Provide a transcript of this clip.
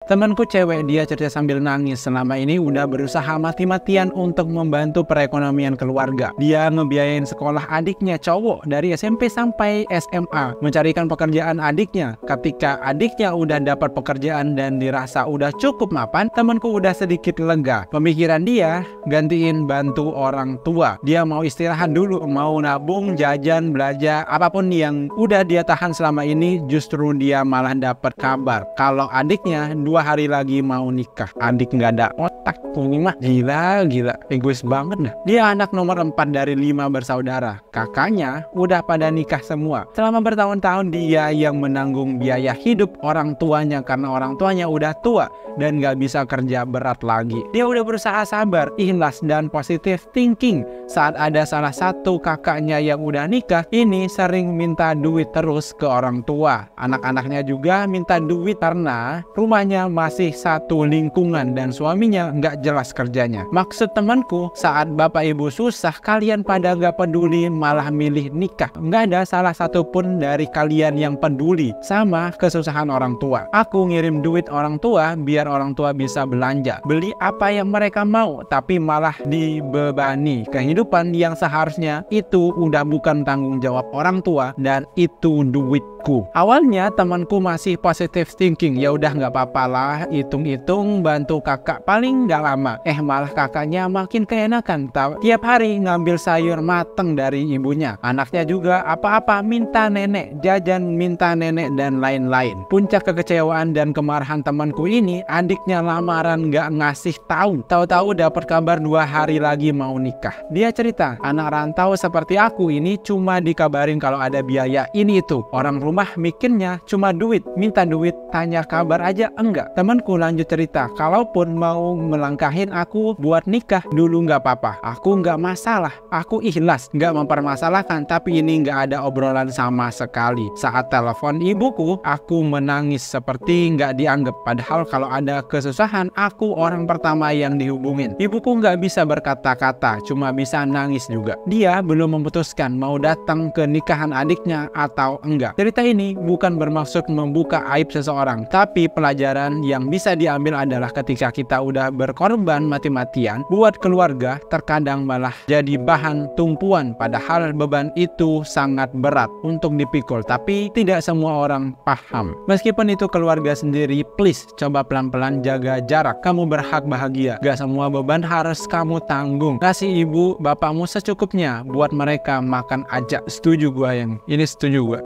Temanku cewek, dia cerita sambil nangis. Selama ini udah berusaha mati-matian untuk membantu perekonomian keluarga. Dia ngebiayain sekolah adiknya cowok dari SMP sampai SMA, mencarikan pekerjaan adiknya. Ketika adiknya udah dapat pekerjaan dan dirasa udah cukup mapan, temanku udah sedikit lega. Pemikiran dia gantiin bantu orang tua. Dia mau istirahat dulu, mau nabung, jajan, belajar, apapun yang udah dia tahan selama ini. Justru dia malah dapat kabar kalau adiknya 2 hari lagi mau nikah. Adik nggak ada otak ini mah gila egois banget dah. Dia anak nomor 4 dari 5 bersaudara. Kakaknya udah pada nikah semua. Selama bertahun-tahun dia yang menanggung biaya hidup orang tuanya karena orang tuanya udah tua dan nggak bisa kerja berat lagi. Dia udah berusaha sabar, ikhlas, dan positive thinking. Saat ada salah satu kakaknya yang udah nikah, ini sering minta duit terus ke orang tua. Anak-anaknya juga minta duit karena rumahnya masih satu lingkungan dan suaminya nggak jelas kerjanya. Maksud temanku, saat bapak ibu susah, kalian pada nggak peduli, malah milih nikah. Nggak ada salah satu pun dari kalian yang peduli sama kesusahan orang tua. Aku ngirim duit orang tua biar orang tua bisa belanja, beli apa yang mereka mau, tapi malah dibebani kehidupan yang seharusnya itu udah bukan tanggung jawab orang tua dan itu duitku. Awalnya temanku masih positive thinking, ya udah nggak apa-apa lah, hitung-hitung bantu kakak paling nggak lama. Malah kakaknya makin keenakan, tiap hari ngambil sayur mateng dari ibunya. Anaknya juga apa-apa minta nenek, jajan minta nenek, dan lain-lain. Puncak kekecewaan dan kemarahan temanku ini, adiknya lamaran nggak ngasih tahu-tahu dapat kabar 2 hari lagi mau nikah. Dia cerita, anak rantau seperti aku ini cuma dikabarin kalau ada biaya ini itu. Orang rumah mikirnya cuma duit, minta duit, tanya kabar aja enggak. Temanku lanjut cerita, kalaupun mau melangkahin aku buat nikah dulu nggak apa-apa, aku nggak masalah, aku ikhlas, nggak mempermasalahkan. Tapi ini nggak ada obrolan sama sekali. Saat telepon ibuku, aku menangis seperti nggak dianggap, padahal kalau ada kesusahan aku orang pertama yang dihubungin. Ibuku nggak bisa berkata-kata, cuma bisa nangis juga. Dia belum memutuskan mau datang ke nikahan adiknya atau enggak. Cerita ini bukan bermaksud membuka aib seseorang, tapi pelajaran yang bisa diambil adalah ketika kita udah berkorban mati-matian buat keluarga, terkadang malah jadi bahan tumpuan, padahal beban itu sangat berat untuk dipikul, tapi tidak semua orang paham. Meskipun itu keluarga sendiri, please coba pelan-pelan jaga jarak. Kamu berhak bahagia, gak semua beban harus kamu tanggung. Kasih ibu bapakmu secukupnya, buat mereka makan aja. Setuju gua yang ini, setuju gua.